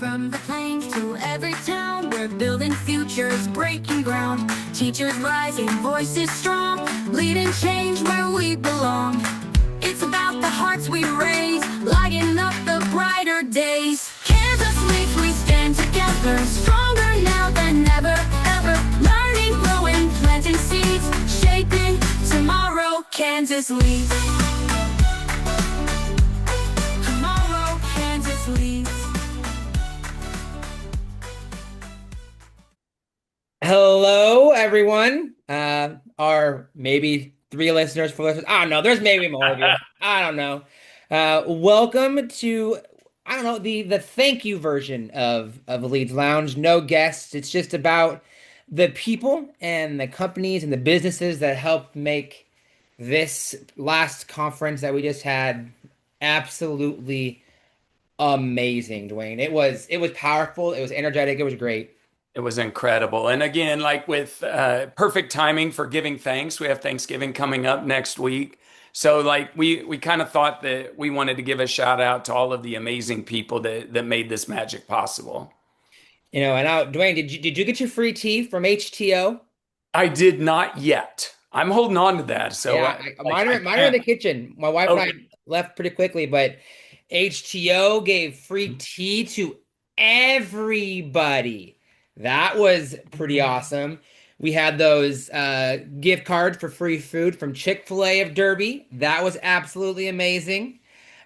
From the plains to every town, we're building futures, breaking ground. Teachers rising, voices strong, leading change where we belong. It's about the hearts we raise, lighting up the brighter days. Kansas leads, we stand together, stronger now than ever, ever. Learning, growing, planting seeds, shaping tomorrow. Kansas leads. Tomorrow, Kansas leads. Hello, everyone. Our maybe 3 listeners, 4 listeners. I don't know. There's maybe more of you. I don't know. Welcome to I don't know the thank you version of Leeds Lounge. No guests. It's just about the people and the companies and the businesses that helped make this last conference that we just had absolutely amazing, Dwayne. It was powerful. It was energetic. It was great. It was incredible. And again, like with perfect timing for giving thanks, we have Thanksgiving coming up next week. So like we kind of thought that we wanted to give a shout out to all of the amazing people that made this magic possible. And now, Dwayne, did you get your free tea from HTO? I did not yet. I'm holding on to that. So Yeah, mine are in the kitchen. My wife and I left pretty quickly, but HTO gave free tea to everybody. That was pretty awesome. We had those gift cards for free food from Chick-fil-A of Derby. That was absolutely amazing.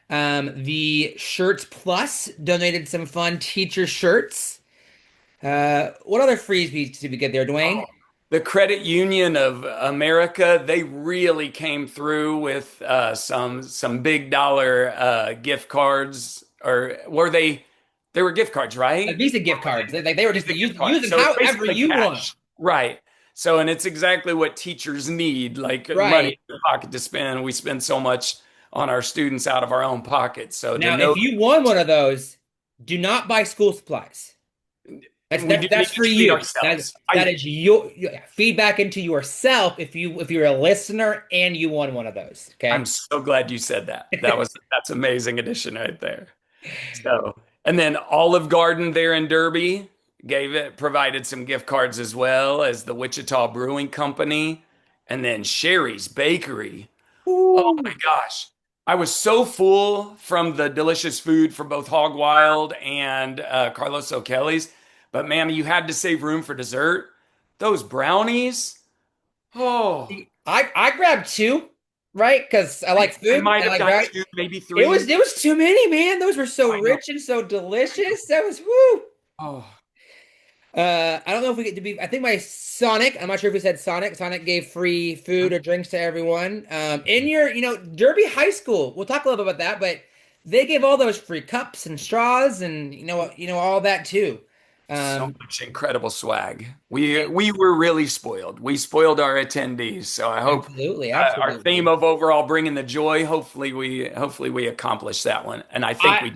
The Shirts Plus donated some fun teacher shirts. What other freebies did we get there, Dwayne? the Credit Union of America, they really came through with some big dollar gift cards, or were they? They were gift cards, right? Visa gift cards. They were just using So it's however basically you want. cash. Right. So, and it's exactly what teachers need, like Right. money in their pocket to spend. We spend so much on our students out of our own pockets. So Now, to know if you won one of those, do not buy school supplies. we do need That's to for feed you. ourselves. That is your feedback into yourself if you're a listener and you won one of those. Okay. I'm so glad you said that. That's amazing addition right there. So, and then Olive Garden there in Derby provided some gift cards as well as the Wichita Brewing Company, and then Sherry's Bakery. Oh my gosh. I was so full from the delicious food from both Hog Wild and Carlos O'Kelly's, but man, you had to save room for dessert. Those brownies. Oh, I grabbed two, right? Because I like food. I might and have I like got two, maybe three. It was too many, man. Those were so I know. rich and so delicious. That was woo. Oh, I don't know if we get to be. I think my Sonic. I'm not sure if we said Sonic. Sonic gave free food or drinks to everyone. In your, Derby High School. We'll talk a little bit about that, but they gave all those free cups and straws and all that too. so much incredible swag. We were really spoiled. We spoiled our attendees. So I hope Absolutely, our absolutely. theme of overall bringing the joy. Hopefully we accomplished that one, and I think we.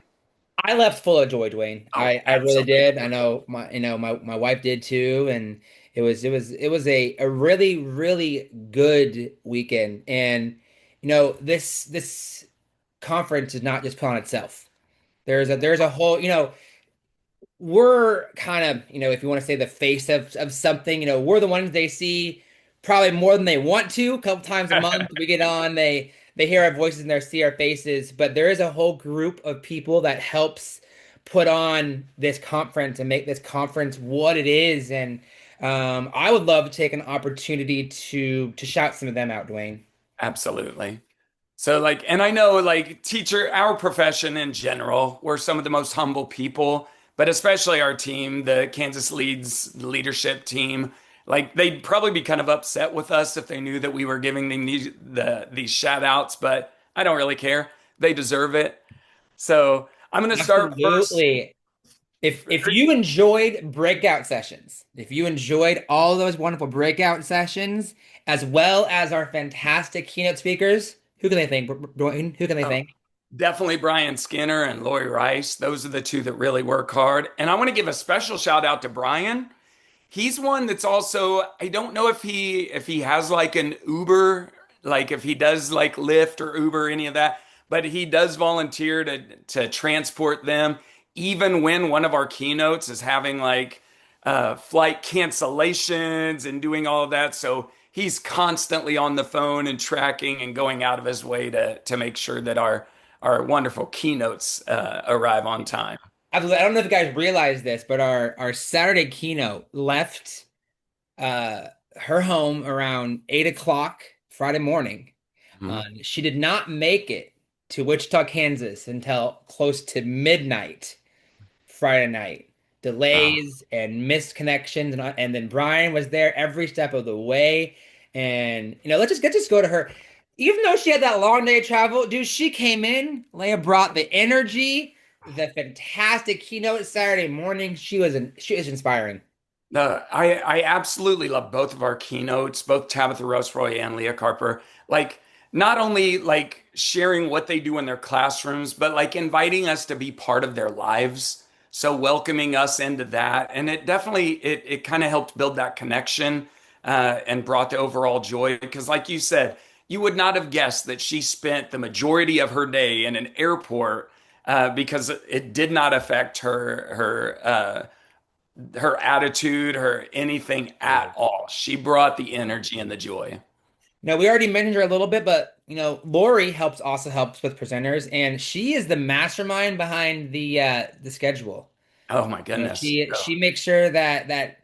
I left full of joy, Dwayne. Oh, I really absolutely. did. I know my wife did too, and it was a really really good weekend. And this conference is not just put on itself. There's a whole we're kind of if you want to say the face of something. We're the ones they see probably more than they want to. A couple times a month we get on. They hear our voices and they see our faces, but there is a whole group of people that helps put on this conference and make this conference what it is. And I would love to take an opportunity to shout some of them out, Dwayne. Absolutely. So like, and I know like our profession in general, we're some of the most humble people, but especially our team, the Kansas Leads leadership team, like they'd probably be kind of upset with us if they knew that we were giving them these shout outs, but I don't really care. They deserve it. So I'm going to start first. Absolutely. If you enjoyed breakout sessions, if you enjoyed all those wonderful breakout sessions, as well as our fantastic keynote speakers, who can they thank? Dwayne? Who can they thank? Definitely Brian Skinner and Lori Rice. Those are the two that really work hard. And I want to give a special shout out to Brian. He's one that's also, I don't know if he has like an Uber, like if he does like Lyft or Uber, any of that, but he does volunteer to transport them even when one of our keynotes is having like flight cancellations and doing all of that. So he's constantly on the phone and tracking and going out of his way to make sure that our wonderful keynotes arrive on time. I don't know if you guys realize this, but our Saturday keynote left uh her home around 8 o'clock Friday morning. Mhm. She did not make it to Wichita, Kansas until close to midnight Friday night. Oh, Delays and missed connections, and then Brian was there every step of the way. And let's just go to her. Even though she had that long day of travel, dude, she came in. Leah brought the energy, the fantastic keynote Saturday morning. She was inspiring. I absolutely love both of our keynotes, both Tabitha Roseroy and Leah Carper. Like not only like sharing what they do in their classrooms, but like inviting us to be part of their lives. So welcoming us into that, and it definitely it kind of helped build that connection and brought the overall joy. Because like you said, you would not have guessed that she spent the majority of her day in an airport because it did not affect her attitude, her anything at all. She brought the energy and the joy. Now we already mentioned her a little bit, but Lori also helps with presenters, and she is the mastermind behind the schedule. Oh my You know, goodness. she makes sure that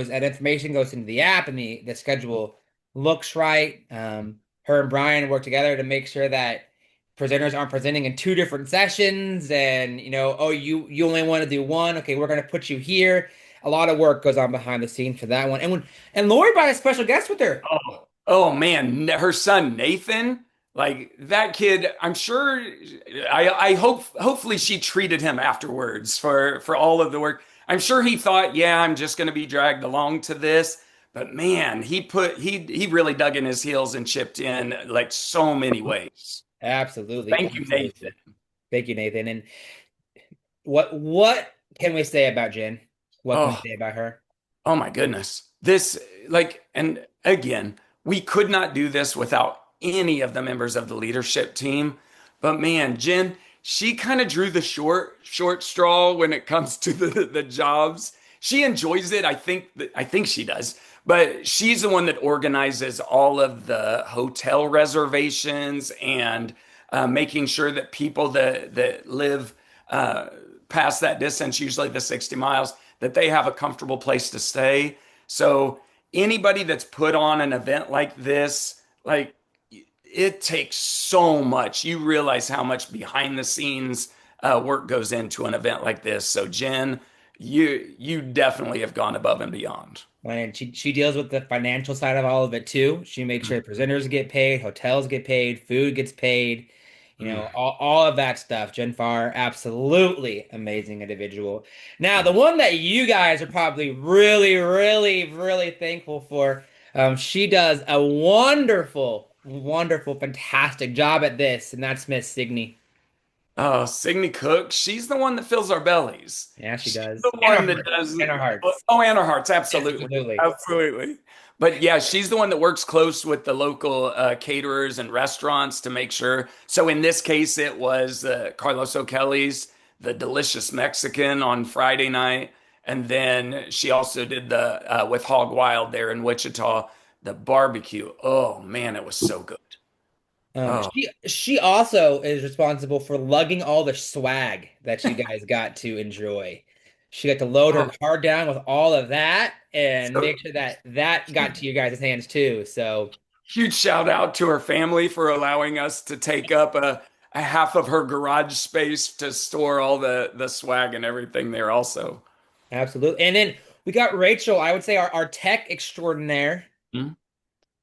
information goes into the app and the schedule looks right. Her and Brian work together to make sure that presenters aren't presenting in two different sessions, and oh, you only want to do one. Okay, we're gonna put you here. A lot of work goes on behind the scenes for that one. And Lori brought a special guest with her. Oh man, her son Nathan, like that kid, I'm sure I hope hopefully she treated him afterwards for all of the work. I'm sure he thought, yeah, I'm just going to be dragged along to this. But man, he really dug in his heels and chipped in like so many ways. Absolutely, Thank you, Nathan. absolutely. Thank you, Nathan. And what can we say about Jen? What can we Oh, say about her? oh my goodness. This, like, and again, we could not do this without any of the members of the leadership team. But man, Jen, she kind of drew the short straw when it comes to the jobs. She enjoys it. I think she does. But she's the one that organizes all of the hotel reservations and making sure that people that live uh, past that distance, usually the 60 miles, that they have a comfortable place to stay. So anybody that's put on an event like this, like it takes so much. You realize how much behind the scenes work goes into an event like this. So Jen, you definitely have gone above and beyond. And she deals with the financial side of all of it too. She makes sure presenters get paid, hotels get paid, food gets paid, Mm. all of that stuff. Jen Farr, absolutely amazing individual. Now, the one that you guys are probably really, really, really thankful for, she does a wonderful, wonderful, fantastic job at this, and that's Miss Signey. Oh, Signe Cook, she's the one that fills our bellies. Yeah, she She's does. the And our one that hearts. does, And our hearts. oh, and our hearts, absolutely. Absolutely. Absolutely. But yeah, she's the one that works close with the local caterers and restaurants to make sure. So in this case, it was Carlos O'Kelly's, the delicious Mexican on Friday night. And then she also did the with Hog Wild there in Wichita, the barbecue. Oh man, it was so good. Oh, She also is responsible for lugging all the swag that you guys got to enjoy. She got to load her oh, car down with all of that and so make sure that that got to you guys' hands too. So huge shout out to her family for allowing us to take up a half of her garage space to store all the swag and everything there also. absolutely. And then we got Rachel, I would say our tech extraordinaire. Hmm?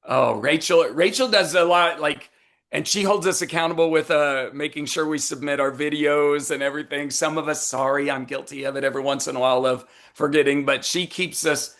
Oh, Rachel does a lot like and she holds us accountable with making sure we submit our videos and everything. Some of us, sorry, I'm guilty of it every once in a while of forgetting, but she keeps us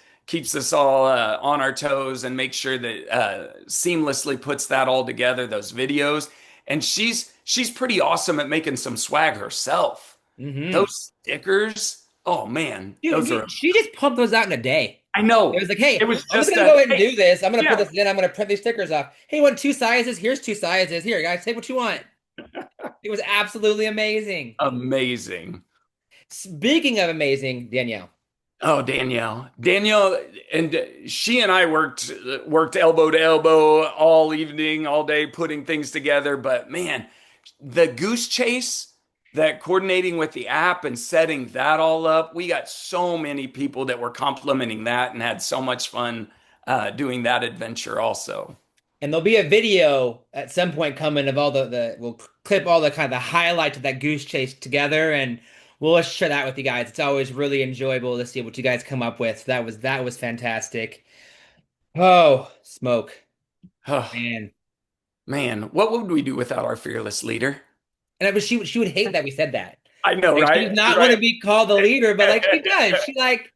all on our toes and makes sure that seamlessly puts that all together, those videos. And she's pretty awesome at making some swag herself. Hmm. Those stickers, oh man, Dude, those are she just pumped those out in a day. I It know. was like, hey, It was I'm just just gonna go a ahead and hey, do this. I'm gonna put yeah, this in. I'm gonna print these stickers off. Hey, you want two sizes? Here's two sizes. Here, guys, take what you want. It was absolutely amazing. amazing. Speaking of amazing, Danielle. Oh, Danielle, and she and I worked elbow to elbow all evening, all day, putting things together. But man, the goose chase, that coordinating with the app and setting that all up, we got so many people that were complimenting that and had so much fun doing that adventure also. And there'll be a video at some point coming of all the we'll clip all the kind of the highlights of that goose chase together and we'll share that with you guys. It's always really enjoyable to see what you guys come up with. That was fantastic. Oh, smoke. Oh, Man. man, what would we do without our fearless leader? And she would hate that we said that. I know, Like she right? does not want to Right. be called the leader, but like she does.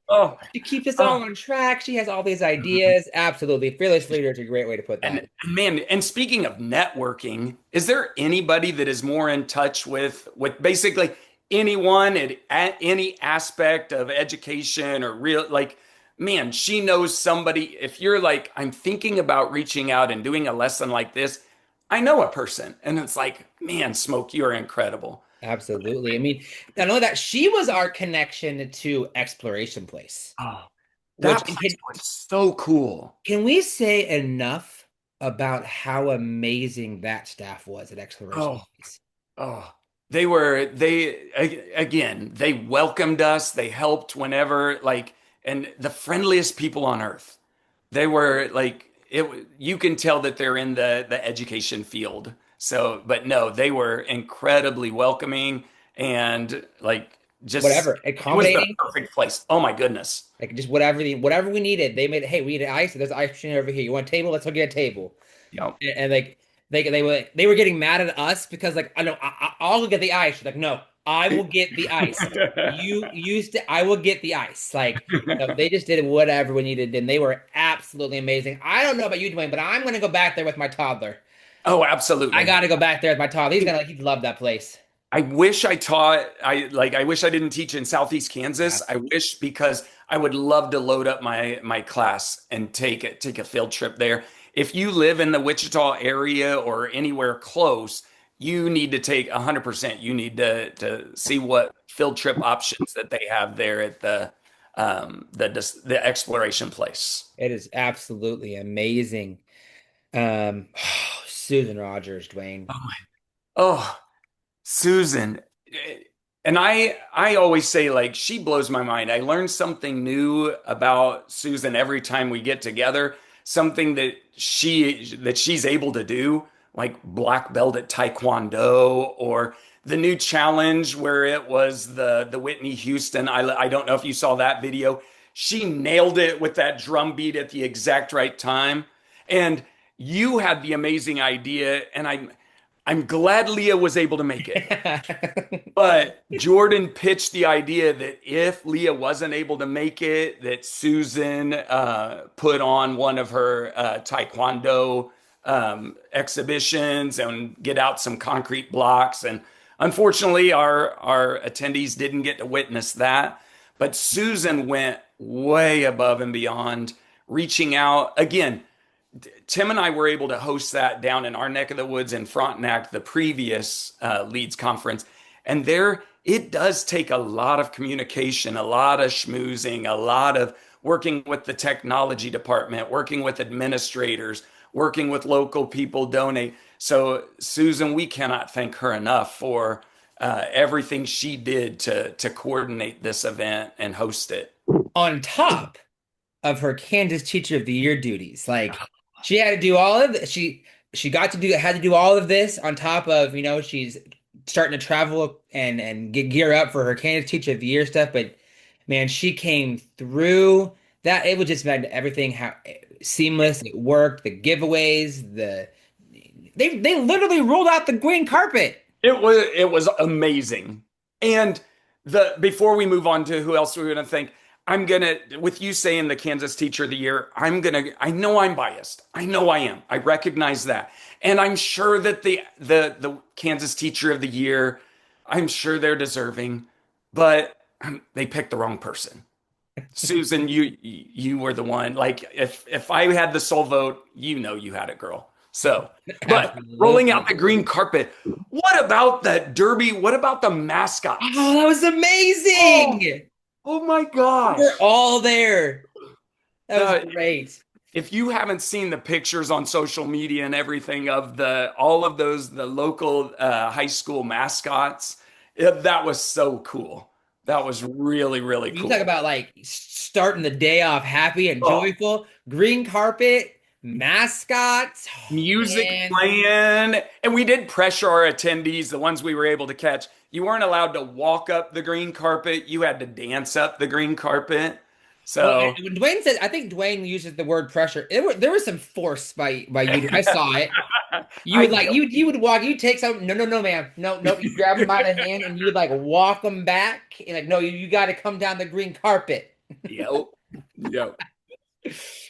Oh, She keeps us all oh. on track. She has all these ideas. Absolutely. Fearless leader is a great way to put that. And man, and speaking of networking, is there anybody that is more in touch with basically anyone at any aspect of education or real like man, she knows somebody. If you're like, I'm thinking about reaching out and doing a lesson like this, I know a person. And it's like, man, Smoke, you're incredible. Absolutely. I mean, not only that, she was our connection to Exploration Place. Oh, Which that place was so cool. can we say enough about how amazing that staff was at Exploration Oh, Place? oh, again, they welcomed us. They helped whenever, like, and the friendliest people on earth. They were like, you can tell that they're in the education field. So, but no, they were incredibly welcoming and like just, Whatever, it was the accommodating, perfect place. Oh my goodness. like just whatever we needed. They made it. Hey, we need ice. There's ice machine over here. You want a table? Let's go get a table. Yep. And like they were getting mad at us because like I know I'll go get the ice. She's like, no, I will get the ice. You used to, I will get the ice. Like no, they just did whatever we needed, and they were absolutely amazing. I don't know about you, Dwayne, but I'm gonna go back there with my toddler. Oh, I absolutely. gotta go back there with my toddler. He'd love that place. I wish I taught, I wish I didn't teach in Southeast Yeah. Kansas. I wish because I would love to load up my class and take a field trip there. If you live in the Wichita area or anywhere close, you need to take 100%. You need to see what field trip options that they have there at the exploration place. It is absolutely amazing. Susan Rogers, Dwayne. Oh my, oh. Susan, and I always say like she blows my mind. I learn something new about Susan every time we get together, something that she's able to do, like black belt at Taekwondo or the new challenge where it was the Whitney Houston. I don't know if you saw that video. She nailed it with that drum beat at the exact right time. And you had the amazing idea, and I'm glad Leah was able to make it. But Jordan pitched the idea that if Leah wasn't able to make it, that Susan put on one of her Taekwondo exhibitions and get out some concrete blocks. And unfortunately, our attendees didn't get to witness that. But Susan went way above and beyond, reaching out again. Tim and I were able to host that down in our neck of the woods in Frontenac, the previous Leads conference. And there, it does take a lot of communication, a lot of schmoozing, a lot of working with the technology department, working with administrators, working with local people donate. So, Susan, we cannot thank her enough for everything she did to coordinate this event and host it. On top of her Kansas Teacher of the Year duties. Like she had to do all of this. She had to do all of this on top of, she's starting to travel and gear up for her Kansas Teacher of the Year stuff. But man, she came through that. It was just made everything how seamless. It worked. The giveaways, they literally rolled out the green carpet. It was amazing. And before we move on to who else we're gonna thank, with you saying the Kansas Teacher of the Year, I know I'm biased. I know I am. I recognize that. And I'm sure that the Kansas Teacher of the Year, I'm sure they're deserving, but they picked the wrong person. Susan, you were the one. Like if I had the sole vote, you had it, girl. So, but rolling out Absolutely. the green carpet. What about that Derby? What about the Oh, mascots? that was Oh, amazing. oh my We're gosh. all there. That was Uh, great. if you haven't seen the pictures on social media and everything of the all of those the local high school mascots, that was so cool. That was really, really You talk cool. about like starting the day off happy and Oh, joyful. Green carpet, mascots. Oh, music man. playing, and we did pressure our attendees, the ones we were able to catch. You weren't allowed to walk up the green carpet. You had to dance up the green carpet. Well, So when Dwayne said, I think Dwayne uses the word pressure. There was some force by you. I saw it. You I would like you would walk. You take some. No, no, no, ma'am. No, no. You grab them by the hand and you would like walk them back. And like, no, you got to come down the green carpet. yep, yep.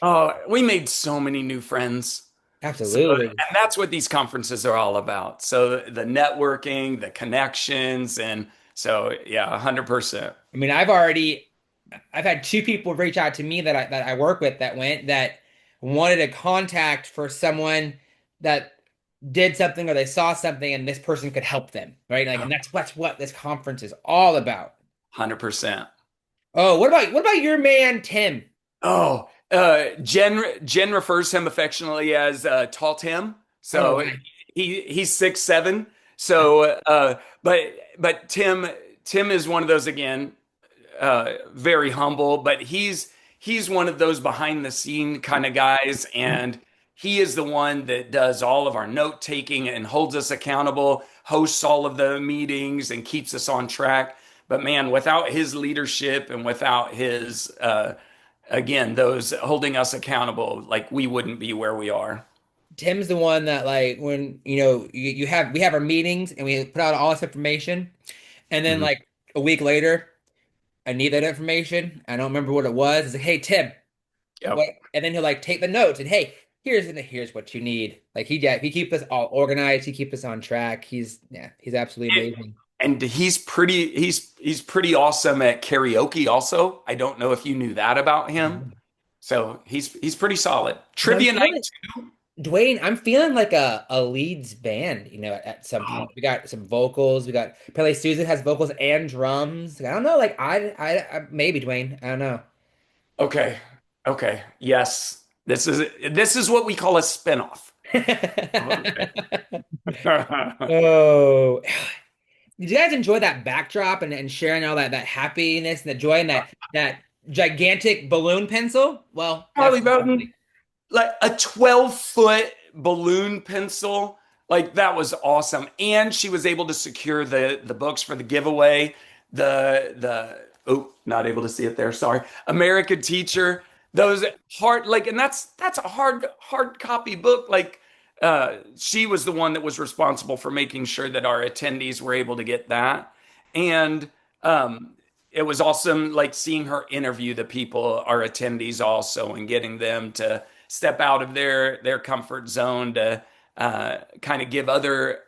Oh, we made so many new friends. So, Absolutely. and that's what these conferences are all about. So the networking, the connections, and so yeah, 100%. I mean, I've had two people reach out to me that I work with that wanted a contact for someone that did something or they saw something and this person could help them, right? Like, and that's what this conference is all about. 100%. Oh, what about your man Tim? Oh, Jen refers to him affectionately as Tall Tim. Oh, So right. he's 6'7". So but Tim is one of those again, very humble, but he's one of those behind the scene kind of guys, and he is the one that does all of our note taking and holds us accountable, hosts all of the meetings, and keeps us on track. But man, without his leadership and without his again, those holding us accountable, like we wouldn't be where we are. Tim's the one that like when we have our meetings and we put out all this information and then Mhm. like a week later I need that information. I don't remember what it was. It's like, hey Tim, Yep. what? And then he'll like take the notes and hey, here's what you need. Like he keeps us all organized. He keeps us on track. He's absolutely amazing. And he's pretty awesome at karaoke also. I don't know if you knew that about him. So he's pretty solid. You know, I'm Trivia night. feeling Dwayne, I'm feeling like a Leeds band, at some Oh, point. We got some vocals. We got Pele Susan has vocals and drums. I don't know, like maybe Dwayne. I don't know. okay. Okay. Yes. This is what we call a spinoff. Okay. Oh, did you guys enjoy that backdrop and sharing all that happiness and the joy and that gigantic balloon pencil? Well, that's Harley Bowden, like a 12-foot balloon pencil. Like that was awesome. And she was able to secure the books for the giveaway. The oh, not able to see it there. Sorry. American Teacher. Those hard like and that's a hard copy book. Like she was the one that was responsible for making sure that our attendees were able to get that. And it was awesome like seeing her interview the people, our attendees also, and getting them to step out of their comfort zone to kind of give other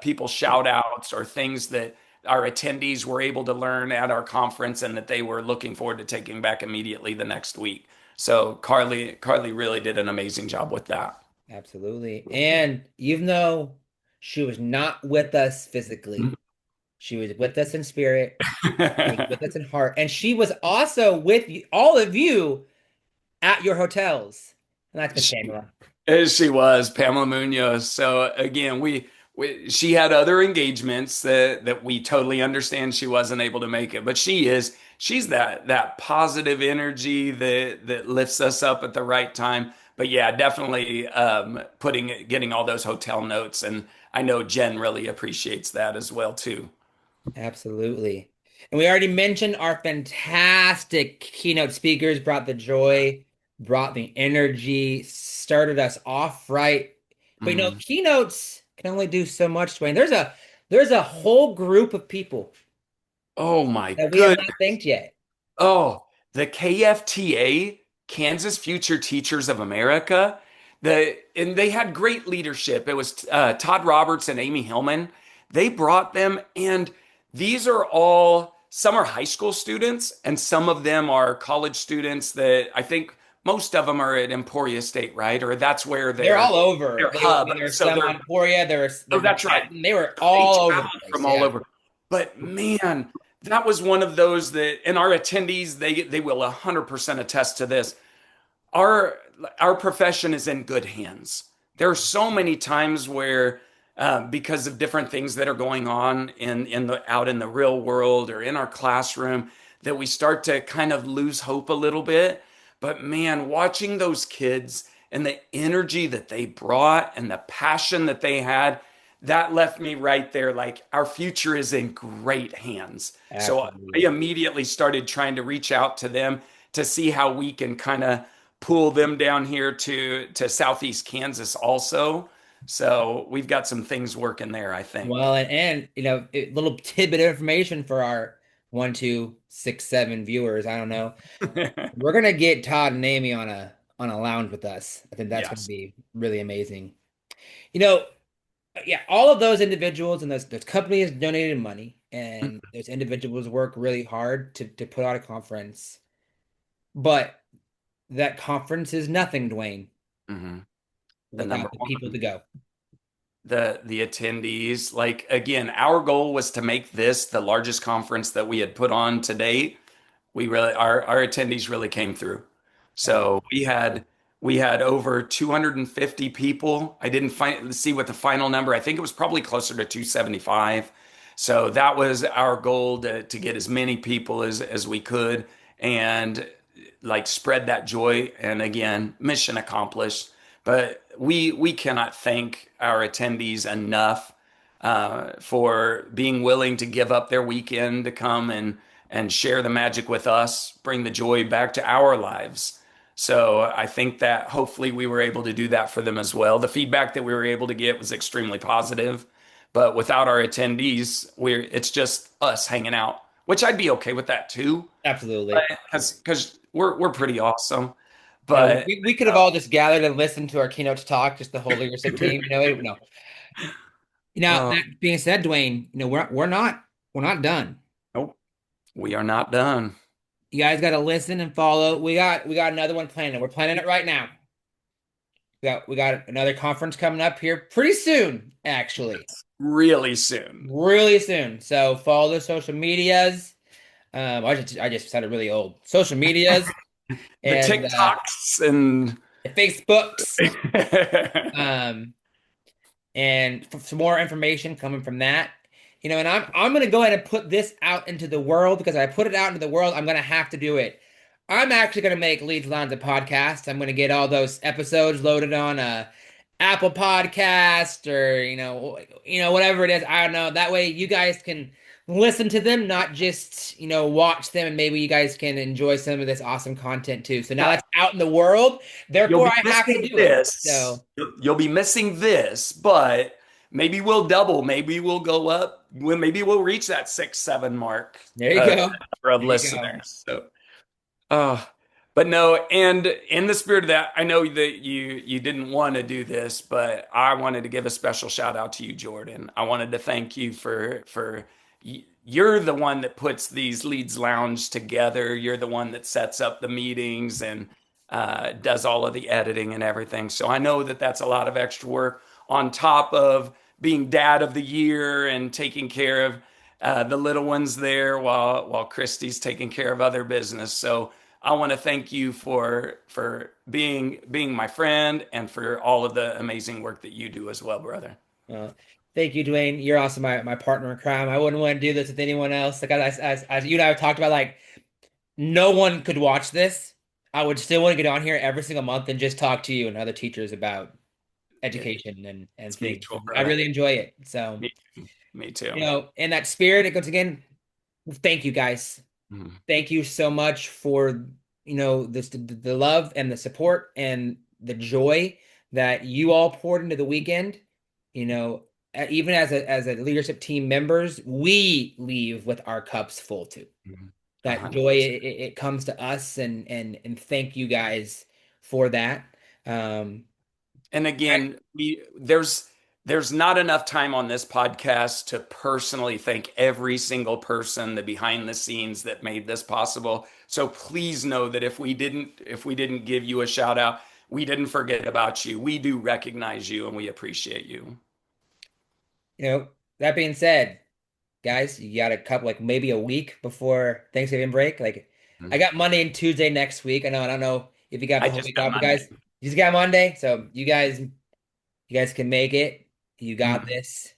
people shout outs or things that our attendees were able to learn at our conference and that they were looking forward to taking back immediately the next week. So Carly really did an amazing job with that. absolutely. And even though she was not with us physically, she was with us in spirit, she was with us in heart, and she was also with all of you at your hotels. And that's Miss She, Pamela. as she was Pamela Munoz. So again, she had other engagements that we totally understand she wasn't able to make it, but she's that positive energy that lifts us up at the right time. But yeah, definitely getting all those hotel notes, and I know Jen really appreciates that as well too. Absolutely. And we already mentioned our fantastic keynote speakers brought the joy, brought the energy, started us off right. But Mhm. keynotes can only do so much, Dwayne. There's a whole group of people Oh my that we have good. not thanked yet. Oh, the KFTA, Kansas Future Teachers of America, and they had great leadership. It was Todd Roberts and Amy Hillman. They brought them, and these are all some are high school students, and some of them are college students that I think most of them are at Emporia State, right? Or that's where They're all over. their hub. There's So some on Emporia. oh, There's that's right. they were They all over the traveled place. from all Yeah. over. But man, that was one of those that, and our attendees, they will 100% attest to this. Our our profession is in good hands. There are so many times where, because of different things that are going on in the out in the real world or in our classroom, that we start to kind of lose hope a little bit. But man, watching those kids and the energy that they brought and the passion that they had, that left me right there like our future is in great hands. So I Absolutely. immediately started trying to reach out to them to see how we can kind of pull them down here to Southeast Kansas also. So we've got some things working there, I think. Well, and a little tidbit of information for our 1, 2, 6, 7 viewers. I don't know. We're gonna get Todd and Amy on a lounge with us. I think that's gonna Yes. be really amazing. You know, yeah, all of those individuals and those companies donated money, and those individuals work really hard to put out a conference. But that conference is nothing, Dwayne, hmm The number without the people one, to go. the attendees. Like again, our goal was to make this the largest conference that we had put on to date. We really our attendees really came through. So we had over 250 people. I didn't see what the final number. I think it was probably closer to 275. So that was our goal to get as many people as we could and like spread that joy. And again, mission accomplished. But we cannot thank our attendees enough for being willing to give up their weekend to come and share the magic with us, bring the joy back to our lives. So I think that hopefully we were able to do that for them as well. The feedback that we were able to get was extremely positive, but without our attendees, it's just us hanging out, which I'd be okay with that too, Absolutely. because we're pretty awesome. No, But we could have all just gathered and listened to our keynote talk, just the whole leadership team. No. Now uh, that being said, Dwayne, we're not done. nope, we are not done. You guys got to listen and follow. We got another one planning. We're planning it right now. We got another conference coming up here pretty soon, actually, Really soon. really soon. So follow the social medias. I just sounded really old. Social medias The and TikToks and the Facebooks. Um, and some more information coming from that. And I'm gonna go ahead and put this out into the world because I put it out into the world. I'm gonna have to do it. I'm actually gonna make Leeds Lounge a podcast. I'm gonna get all those episodes loaded on Apple Podcast or whatever it is. I don't know. That way you guys can listen to them, not just watch them, and maybe you guys can enjoy some of this awesome content too. So now that's out in the world. You'll Therefore, be I have to missing do it. this. So You'll be missing this, but maybe we'll double. Maybe we'll go up. Maybe we'll reach that 6, 7 mark. there you go. Number of There you go. listeners. So, uh, but no, and in the spirit of that, I know that you didn't want to do this, but I wanted to give a special shout out to you, Jordan. I wanted to thank you for you're the one that puts these Leeds Lounge together. You're the one that sets up the meetings and does all of the editing and everything. So I know that that's a lot of extra work on top of being dad of the year and taking care of the little ones there while Christy's taking care of other business. So I want to thank you for being my friend and for all of the amazing work that you do as well, brother. Uh, Thank you, Dwayne. You're also my partner in crime. I wouldn't want to do this with anyone else. Like as you and I have talked about, like no one could watch this. I would still want to get on here every single month and just talk to you and other teachers about education and It's things. mutual, I brother. really enjoy it. So, Me too. in that spirit, it goes again. Thank you guys. Mhm. Thank you so much for the love and the support and the joy that you all poured into the weekend. Even as a leadership team members, we leave with our cups full too. Mhm. That joy it comes to us, and thank you guys for that. And again, there's There's not enough time on this podcast to personally thank every single person, the behind the scenes that made this possible. So please know that if we didn't give you a shout out, we didn't forget about you. We do recognize you and we appreciate you. That being said, guys, you got a couple, like maybe a week before Thanksgiving break. Like, I got Monday and Tuesday next week. I don't know if you got I the whole just week got off, but Monday. guys, you just got Monday, so you guys can make it. You got this.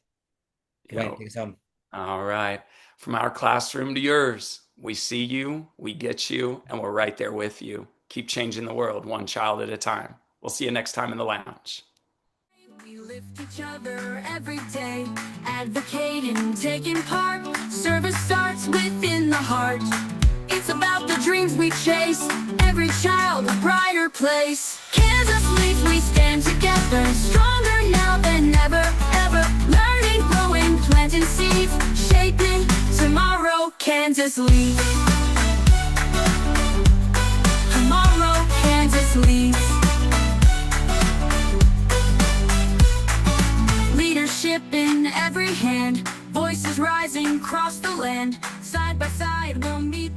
Go ahead and take us home. All right. From our classroom to yours, we see you, we get you, and we're right there with you. Keep changing the world one child at a time. We'll see you next time in the lounge. We lift each other every day, advocating, taking part. Service starts within the heart. It's about the dreams we chase, every child a brighter place. Kansas Leaf, we stand together, stronger now than ever, ever. Learning, growing, planting seeds, shaping tomorrow. Kansas Leaf. Tomorrow, Kansas Leaf. Leadership in every hand, voices rising across the land. Side by side, we'll meet